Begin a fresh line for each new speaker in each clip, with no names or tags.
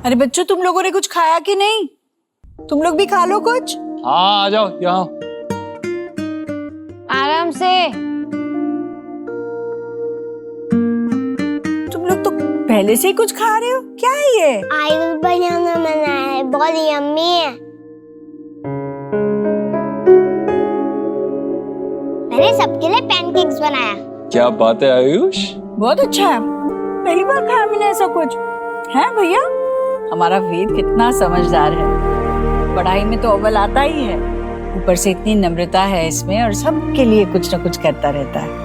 अरे बच्चों, तुम लोगों ने कुछ खाया कि नहीं? तुम लोग भी खा लो कुछ।
हाँ आ जाओ यहाँ।
आराम से।
तुम लोग तो पहले से ही कुछ खा रहे हो, क्या है ये?
आलू बनाना मना है, बहुत यम्मी है। मैंने सबके लिए पैनकेक्स बनाया।
क्या बात है आयुष।
बहुत अच्छा है, पहली बार खाया मैंने ऐसा कुछ। है भैया, हमारा वेद कितना समझदार है, पढ़ाई में तो अव्वल आता ही है, ऊपर से इतनी नम्रता है इसमें और सबके लिए कुछ न कुछ करता रहता है।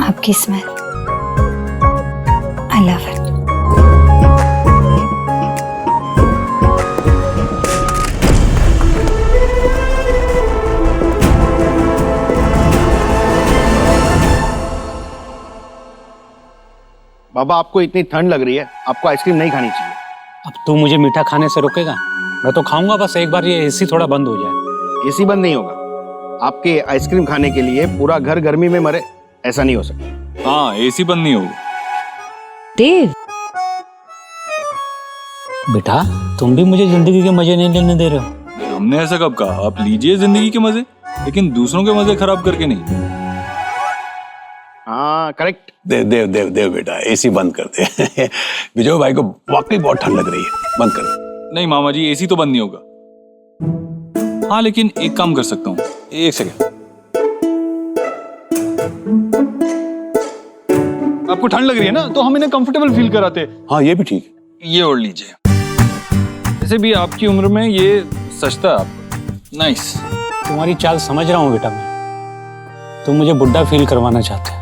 आपकी स्मेल, आई लव इट।
बाबा आपको इतनी ठंड लग रही है, आपको आइसक्रीम नहीं खानी चाहिए।
अब तू मुझे मीठा खाने से रोकेगा? मैं तो खाऊंगा, बस एक बार ये एसी थोड़ा बंद हो जाए।
एसी बंद नहीं होगा, आपके आइसक्रीम खाने के लिए पूरा घर गर्मी में मरे, ऐसा नहीं हो सकता।
हाँ एसी बंद नहीं होगा।
देव,
बेटा तुम भी मुझे जिंदगी के मजे नहीं लेने दे रहे हो।
हमने ऐसा कब कहा? आप लीजिए जिंदगी के मजे, लेकिन दूसरों के मजे खराब करके नहीं।
हाँ करेक्ट।
देव देव देव देव बेटा एसी बंद कर दे। विजय भाई को वाकई बहुत ठंड लग रही है, बंद कर दे।
नहीं मामा जी, एसी तो बंद नहीं होगा। हाँ लेकिन एक काम कर सकता हूँ, एक सेकेंड। आपको ठंड लग रही है ना, तो हम इन्हें कंफर्टेबल फील कराते।
हाँ ये भी ठीक है।
ये ओढ़ लीजिए। वैसे भी आपकी उम्र में ये सस्ता है आपको। नाइस।
तुम्हारी चाल समझ रहा हूँ बेटा मैं, तुम मुझे बुढ़ा फील करवाना चाहते हो।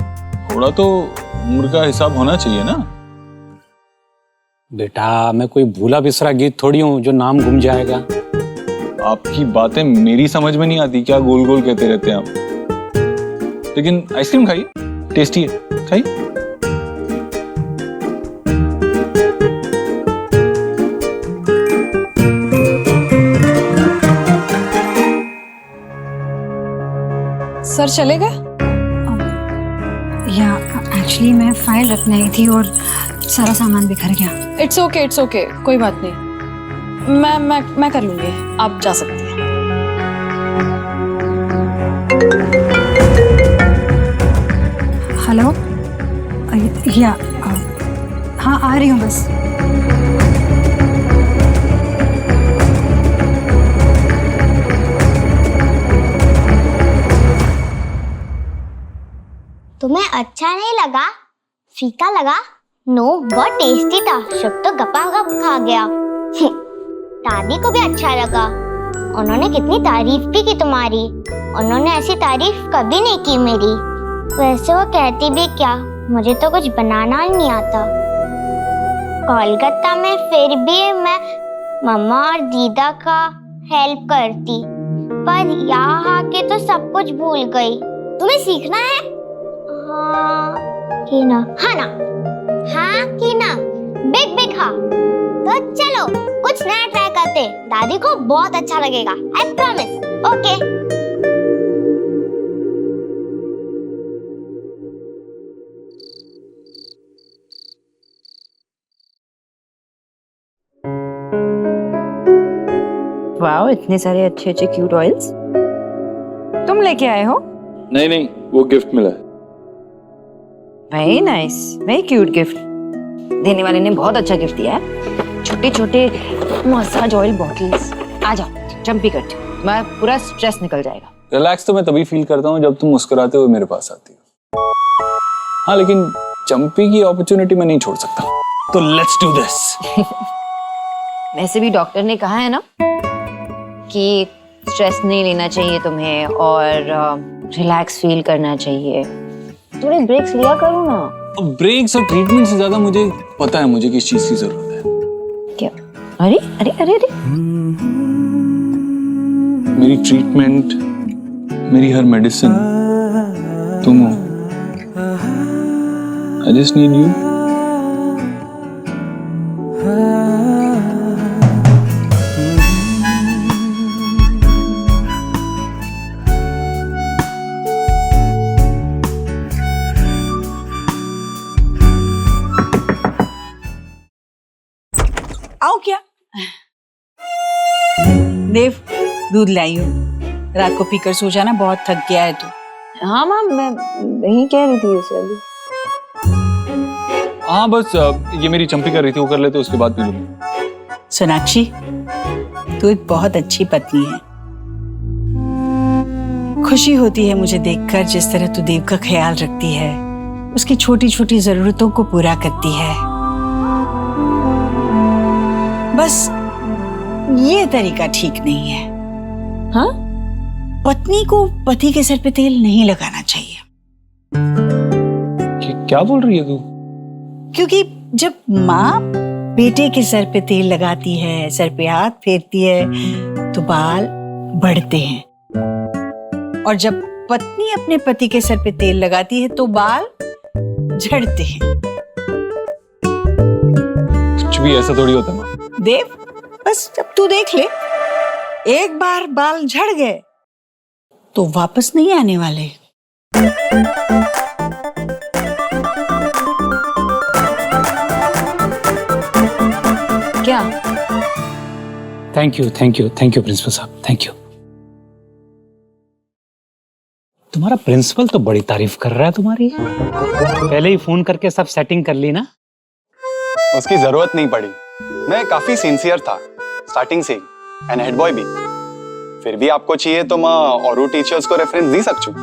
थोड़ा तो उम्र का हिसाब होना चाहिए ना।
बेटा मैं कोई भूला बिसरा गीत थोड़ी हूँ जो नाम गुम जाएगा।
आपकी बातें मेरी समझ में नहीं आती, क्या गोल गोल कहते रहते हैं आप। लेकिन आइसक्रीम खाइए, टेस्टी है, खाइए।
सर चलेगा?
या एक्चुअली मैं फाइल रखने आई थी और सारा सामान बिखर गया।
इट्स ओके, कोई बात नहीं। मैं कर लूंगी, आप जा सकती हैं।
हेलो, या हाँ आ रही हूँ बस।
तुम्हें अच्छा नहीं लगा? फीका लगा? नो, बहुत टेस्टी था। सब तो गपागप खा गया। दादी को भी अच्छा लगा, उन्होंने कितनी तारीफ भी की तुम्हारी। उन्होंने ऐसी तारीफ कभी नहीं की मेरी। वैसे वो कहती भी क्या, मुझे तो कुछ बनाना ही नहीं आता। कोलकाता में फिर भी मैं मम्मा और दीदा का हेल्प करती, पर यहाँ आके तो सब कुछ भूल गई। तुम्हें सीखना है? हाँ कि ना? हाँ ना? हाँ कि ना? बिग बिग हाँ। तो चलो कुछ नया ट्राई करते, दादी को बहुत अच्छा लगेगा, आई प्रॉमिस। ओके।
वाह, इतने सारे अच्छे अच्छे क्यूट ऑयल्स तुम लेके आए हो?
नहीं, वो गिफ्ट मिला है।
Very nice, very cute gift. देने वाले ने बहुत अच्छा गिफ्ट दिया है। छोटे छोटे मसाज ऑयल बॉटल्स। आ जाओ, जंपी कट, तुम्हारा पूरा स्ट्रेस निकल जाएगा।
रिलैक्स तो मैं तभी फील करता हूँ जब तुम मुस्कुराते हुए मेरे पास आती हो। हाँ लेकिन जंपी की अपॉर्चुनिटी मैं नहीं छोड़ सकता, तो लेट्स डू दिस।
वैसे भी डॉक्टर ने कहा है ना
कि स्ट्रेस नहीं लेना चाहिए तुम्हें और रिलैक्स फील करना चाहिए। थोड़े ब्रेक्स लिया करो ना।
अब ब्रेक्स और ट्रीटमेंट से ज्यादा मुझे पता है मुझे किस चीज की जरूरत है।
क्या? अरे अरे अरे अरे
मेरी ट्रीटमेंट, मेरी हर मेडिसिन तुम हो। I just need you.
आओ क्या? देव, दूध लाई हूँ। रात को पीकर सो जाना, बहुत थक गया है तू।
हाँ माँ, मैं नहीं कह रही थी उसे अभी।
हाँ बस ये मेरी चंपी कर रही थी, वो कर लेते उसके बाद पी लूंगी।
सोनाक्षी, तू एक बहुत अच्छी पत्नी है। खुशी होती है मुझे देखकर जिस तरह तू देव का ख्याल रखती है, उसकी छोटी छोटी जरूरतों को पूरा करती है। बस ये तरीका ठीक नहीं है।
हाँ?
पत्नी को पति के सर पे तेल नहीं लगाना चाहिए।
क्या बोल रही है तू?
क्योंकि जब माँ बेटे के सर पे तेल लगाती है, सर पे हाथ फेरती है, तो बाल बढ़ते हैं। और जब पत्नी अपने पति के सर पे तेल लगाती है तो बाल झड़ते हैं।
कुछ भी ऐसा थोड़ी होता है माँ।
देव, बस अब तू देख ले, एक बार बाल झड़ गए तो वापस नहीं आने वाले।
क्या?
थैंक यू प्रिंसिपल साहब, थैंक यू। तुम्हारा प्रिंसिपल तो बड़ी तारीफ कर रहा है तुम्हारी। पहले ही फोन करके सब सेटिंग कर ली ना?
उसकी जरूरत नहीं पड़ी। मैं काफी सिंसियर था स्टार्टिंग से ही, एंड हेड बॉय भी। फिर भी आपको चाहिए तो मैं और टीचर्स को रेफरेंस दे सकती हूँ।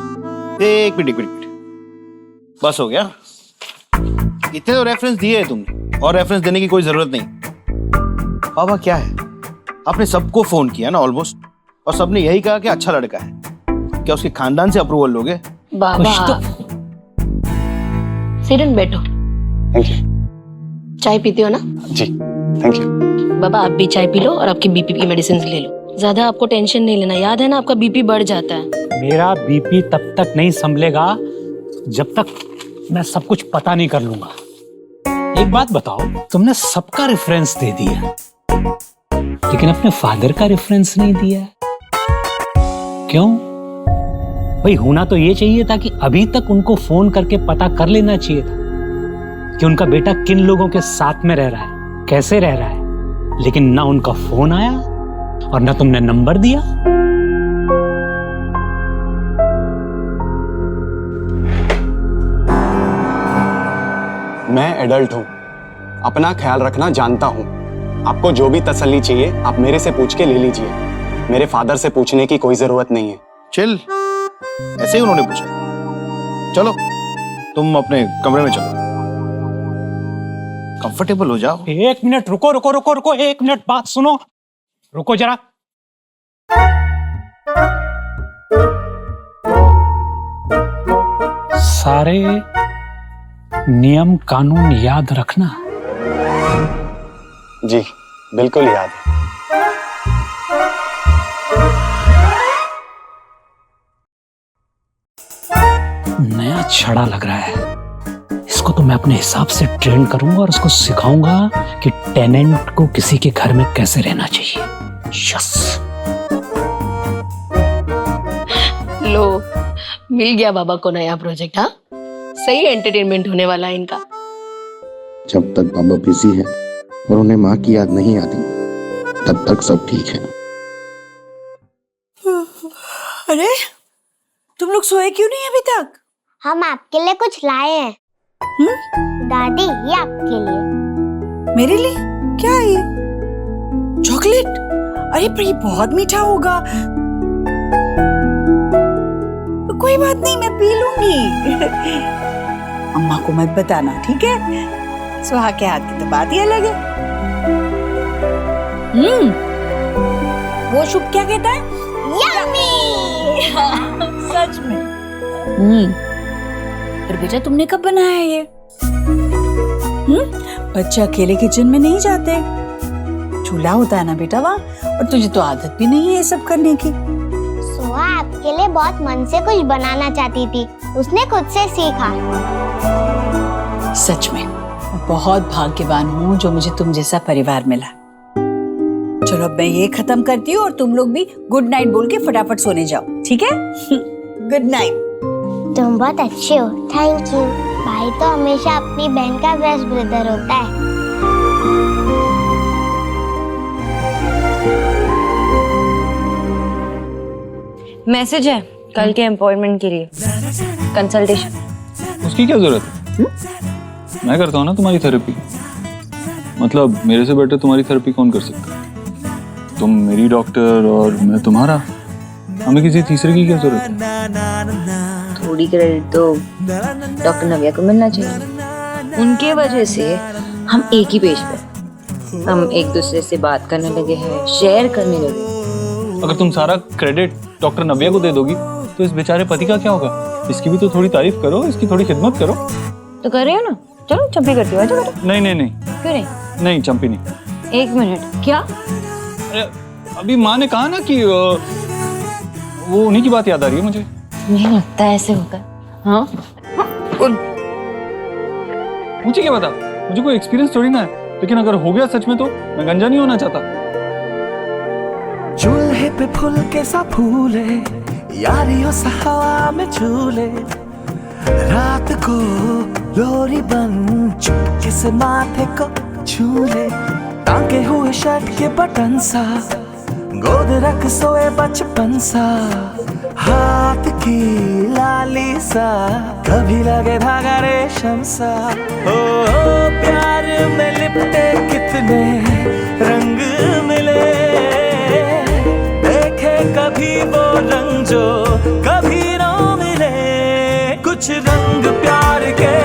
एक मिनट, बस हो गया। इतने तो रेफरेंस दिए है तुमने, और रेफरेंस देने की कोई जरूरत नहीं। बाबा क्या है, आपने सबको फोन किया ना ऑलमोस्ट, और सबने यही कहा कि अच्छा लड़का है। क्या उसके खानदान से अप्रूवल लोगे?
बाबा
सिट एंड बैठो।
Thank you.
चाय पीते हो ना?
जी थैंक यू।
बाबा आप भी चाय पी लो और आपकी बीपी की मेडिसिन ले लो। ज्यादा आपको टेंशन नहीं लेना, याद है ना, आपका बीपी बढ़ जाता है।
मेरा बीपी तब तक नहीं संभलेगा जब तक मैं सब कुछ पता नहीं कर लूंगा। एक बात बताओ, तुमने सबका रेफरेंस दे दिया लेकिन अपने फादर का रेफरेंस नहीं दिया। क्यों भाई? होना तो ये चाहिए था कि अभी तक उनको फोन करके पता कर लेना चाहिए था कि उनका बेटा किन लोगों के साथ में रह रहा है, कैसे रह रहा है। लेकिन ना उनका फोन आया और ना तुमने नंबर दिया।
मैं एडल्ट हूँ, अपना ख्याल रखना जानता हूँ। आपको जो भी तसल्ली चाहिए आप मेरे से पूछ के ले लीजिए। मेरे फादर से पूछने की कोई जरूरत नहीं है।
चिल, ऐसे ही उन्होंने पूछा। चलो तुम अपने कमरे में चलो, कंफर्टेबल हो जाओ।
एक मिनट रुको रुको रुको रुको, एक मिनट बात सुनो, रुको जरा। सारे नियम कानून याद रखना।
जी बिल्कुल याद है।
नया छड़ा लग रहा है, इसको तो मैं अपने हिसाब से ट्रेन करूंगा और उसको सिखाऊंगा कि टेनेंट को किसी के घर में कैसे रहना चाहिए। यस।
लो, मिल गया बाबा को नया प्रोजेक्ट। हाँ, सही एंटरटेनमेंट होने वाला है इनका।
जब तक बाबा बिजी है और उन्हें माँ की याद नहीं आती तब तक सब ठीक है।
अरे तुम लोग सोए क्यों नहीं अभी तक?
हम आपके लिए कुछ लाए हैं। दादी, ये आपके लिए।
मेरे लिए? क्या है ये? चॉकलेट? अरे पर ये बहुत मीठा होगा। कोई बात नहीं, मैं पी लूंगी। अम्मा को मत बताना, ठीक है? सुहा के हाथ की तो बात ही अलग है। वो शुभ क्या कहता है?
यम्मी।
सच में? पर बेटा तुमने कब बनाया ये? बच्चे अकेले किचन में नहीं जाते, चूल्हा होता है ना बेटा वहाँ, और तुझे तो आदत भी नहीं है ये सब करने की।
सोहा आपके लिए बहुत मन से कुछ बनाना चाहती थी, उसने खुद से सीखा।
सच में मैं बहुत भाग्यवान हूँ जो मुझे तुम जैसा परिवार मिला। चलो अब मैं ये खत्म करती हूँ और तुम लोग भी गुड नाइट बोल के फटाफट सोने जाओ, ठीक है? Good night.
तुम बहुत अच्छे हो, थैंक यू। भाई तो हमेशा अपनी बहन का बेस्ट ब्रदर होता है।
मैसेज है कल के अपॉइंटमेंट के लिए, कंसल्टेशन।
उसकी क्या जरूरत है? मैं करता हूँ ना तुम्हारी थेरेपी। मतलब मेरे से बेटर तुम्हारी थेरेपी कौन कर सकता है? तुम मेरी डॉक्टर और मैं तुम्हारा, हमें किसी तीसरे की क्या जरूरत है?
थोड़ी क्रेडिट तो डॉक्टर नव्या को मिलना चाहिए। उनके वजह से हम एक ही पेज पे, हम एक दूसरे से बात करने लगे हैं, शेयर करने लगे।
अगर तुम सारा क्रेडिट डॉक्टर नव्या को दे दोगी तो इस बेचारे पति का क्या होगा? इसकी भी तो थोड़ी तारीफ करो, इसकी थोड़ी खिदमत करो।
तो कर रही हो ना, चलो चंपी करती हो।
नहीं नहीं नहीं,
क्यों नहीं?
नहीं चंपी नहीं।
एक मिनट, क्या?
अरे अभी माँ ने कहा ना कि वो उन्हीं की बात याद आ रही है मुझे।
नहीं लगता ऐसे होगा। हाँ
मुझे क्या पता, मुझे कोई एक्सपीरियंस थोड़ी ना है, लेकिन अगर हो गया सच में तो मैं गंजा नहीं होना चाहता।
चूल्हे पे फूल के सा फूले, यारियों सा हवा में झूले, रात को लोरी बन चुपके से माथे को छूले, टांगे हुए शर्ट के बटन सा, गोद रख सोए बचपन सा, हाथ की लाली सा, कभी लगे धागा रेशम सा। ओ प्यार में लिपटे कितने रंग मिले, देखे कभी वो रंग जो कभी ना मिले, कुछ रंग प्यार के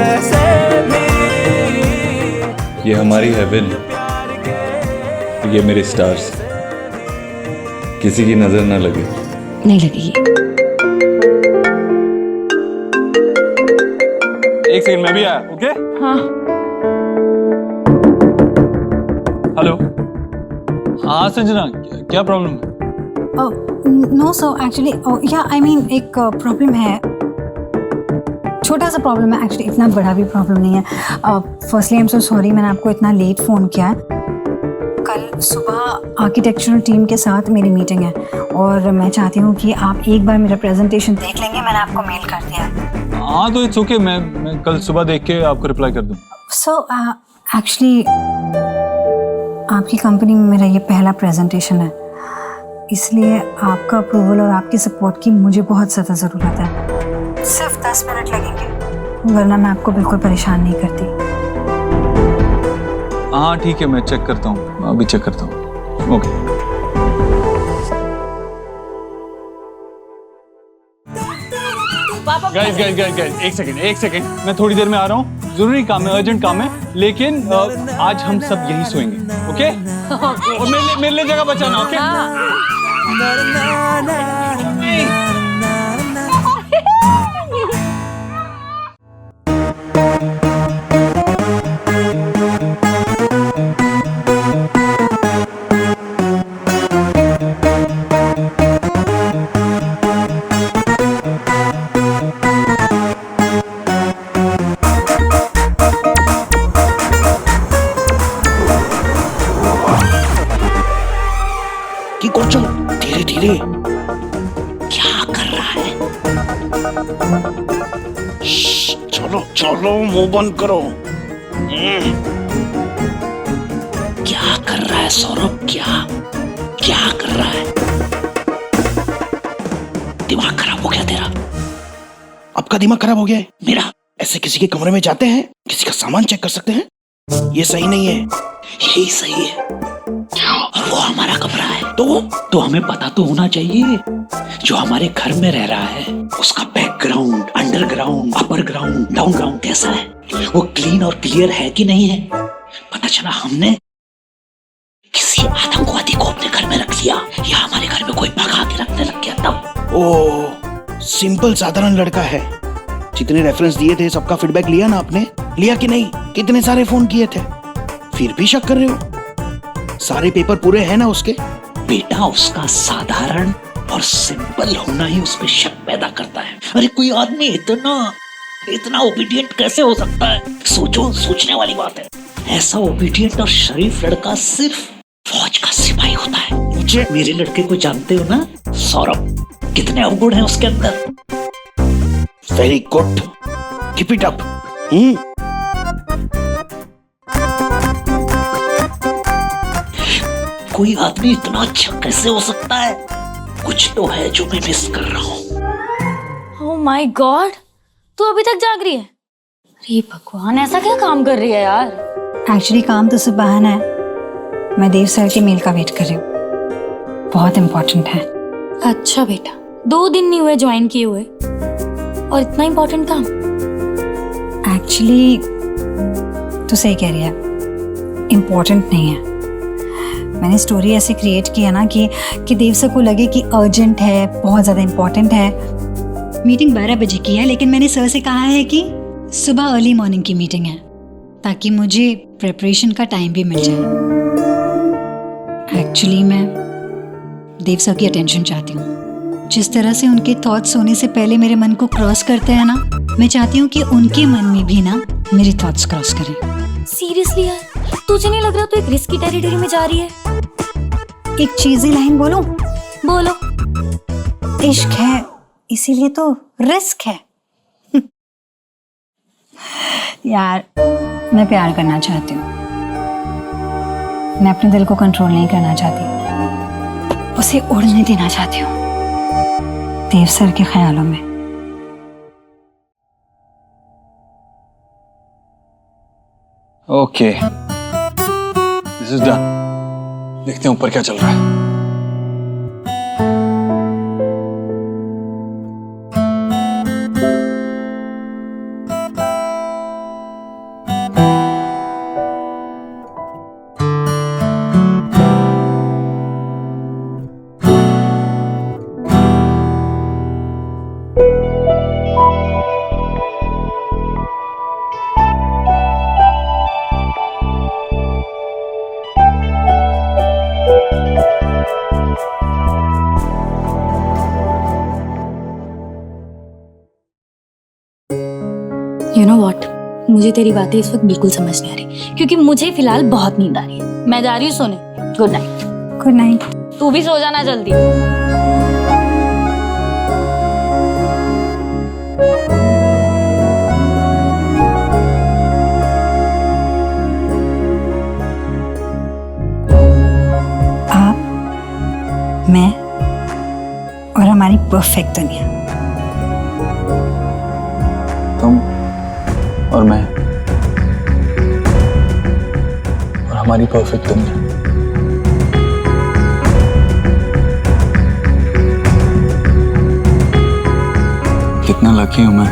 ऐसे भी।
ये हमारी हेवन, ये मेरे स्टार्स, किसी की नजर ना लगे।
नहीं लगेगी।
एक सेकंड, मैं भी आया। ओके?
हाँ।
हेलो। हाँ संजना, क्या प्रॉब्लम है?
नो सर, एक्चुअली या आई मीन एक प्रॉब्लम है, छोटा सा प्रॉब्लम है एक्चुअली, इतना बड़ा भी प्रॉब्लम नहीं है। Firstly I am so sorry मैंने आपको इतना लेट फ़ोन किया है। कल सुबह आर्किटेक्चरल टीम के साथ मेरी मीटिंग है और मैं चाहती हूँ कि आप एक बार मेरा प्रेजेंटेशन देख लेंगे। मैंने आपको मेल कर दिया है।
हाँ तो इट्स ओके, मैं कल सुबह देख के आपको रिप्लाई कर दूँ।
सो एक्चुअली आपकी कंपनी में मेरा ये पहला प्रेजेंटेशन है, इसलिए आपका अप्रूवल और आपकी सपोर्ट की मुझे बहुत ज़्यादा ज़रूरत है। सिर्फ 10 मिनट लगेंगे, वरना मैं आपको बिल्कुल परेशान नहीं करती।
हाँ ठीक है, मैं चेक करता हूँ, अभी चेक करता हूँ। ओके। गाइस एक सेकंड, मैं थोड़ी देर में आ रहा हूँ, जरूरी काम है, अर्जेंट काम है, लेकिन आज हम सब यही सोएंगे। ओके? और मेरे लिए जगह बचाना। ओके?
धीरे धीरे क्या कर रहा है? चलो चलो, मुंह बंद करो। क्या कर रहा है सौरभ? क्या कर रहा है? दिमाग खराब हो गया तेरा? आपका दिमाग खराब हो गया है? मेरा? ऐसे किसी के कमरे में जाते हैं, किसी का सामान चेक कर सकते हैं? ये सही नहीं है। यही सही है। और वो हमारा कमरा है, तो हमें पता तो होना चाहिए जो हमारे घर में रह रहा है उसका background, underground, upper ground, down ground कैसा है, वो क्लीन और क्लियर है कि नहीं है। पता चला हमने किसी आतंकवादी को अपने घर में रख लिया या हमारे घर में कोई भगा के रखने लग गया तब? ओ, सिंपल साधारण लड़का है। जितने रेफरेंस दिए थे सबका फीडबैक लिया ना आपने? लिया कि नहीं? कितने सारे फोन किए थे, फिर भी शक कर रहे हो? सारे पेपर पूरे हैं ना उसके?
बेटा उसका साधारण और सिंपल होना ही उसमें शक पैदा करता है। अरे कोई आदमी इतना ओबीडियंट कैसे हो सकता है? सोचो, सोचने वाली बात है। ऐसा ओबीडियंट और शरीफ लड़का सिर्फ फौज का सिपाही होता है। मुझे, मेरे लड़के को जानते हो ना सौरभ, कितने अवगुण हैं उसके अंदर।
Very good, keep it up.
कोई आदमी इतना अच्छा कैसे हो सकता है? कुछ तो है जो मैं मिस कर रहा हूँ।
ओह माय गॉड, तू अभी तक जाग रही है? अरे भगवान, ऐसा क्या काम कर रही है यार?
एक्चुअली काम तो सिर्फ बहाना है। मैं देव सर के मेल का वेट कर रही हूँ, बहुत इम्पोर्टेंट है।
अच्छा बेटा, 2 दिन नहीं हुए ज्वाइन किए हुए और इतना इम्पोर्टेंट काम?
एक्चुअली तो सही कह रही है, इम्पोर्टेंट नहीं है। मैंने स्टोरी ऐसे क्रिएट की है ना कि देव सर को लगे कि अर्जेंट है, बहुत ज़्यादा इम्पोर्टेंट है। मीटिंग 12 बजे की है, लेकिन मैंने सर से कहा है कि सुबह अर्ली मॉर्निंग की मीटिंग है, ताकि मुझे प्रिपरेशन का टाइम भी मिल जाए। एक्चुअली मैं देव सर की अटेंशन चाहती हूँ। जिस तरह से उनके थॉट्स सोने से पहले मेरे मन को क्रॉस करते हैं ना, मैं चाहती हूँ कि उनके मन में भी ना मेरे थॉट्स क्रॉस करें।
सीरियसली यार, तुझे नहीं लग रहा तू एक रिस्की टेरिटरी में जा रही है?
एक चीज़ी लाइन बोलूं?
बोलो।
इश्क है इसीलिए तो रिस्क है। यार, मैं प्यार करना चाहती हूँ, मैं अपने दिल को कंट्रोल नहीं करना चाहती, उसे उड़ने देना चाहती हूँ देव सर के ख्यालों में।
Okay, this is done. देखते हैं ऊपर क्या चल रहा है।
You know what? मुझे तेरी बातें इस वक्त बिल्कुल समझ नहीं आ रही, क्योंकि मुझे फिलहाल बहुत नींद आ रही है। मैं जा रही हूँ सोने। Good night.
Good night.
तू भी सो जाना जल्दी।
आप, मैं और हमारी परफेक्ट दुनिया।
तुम और मैं और हमारी परफेक्ट दुनिया। कितना लकी हूं मैं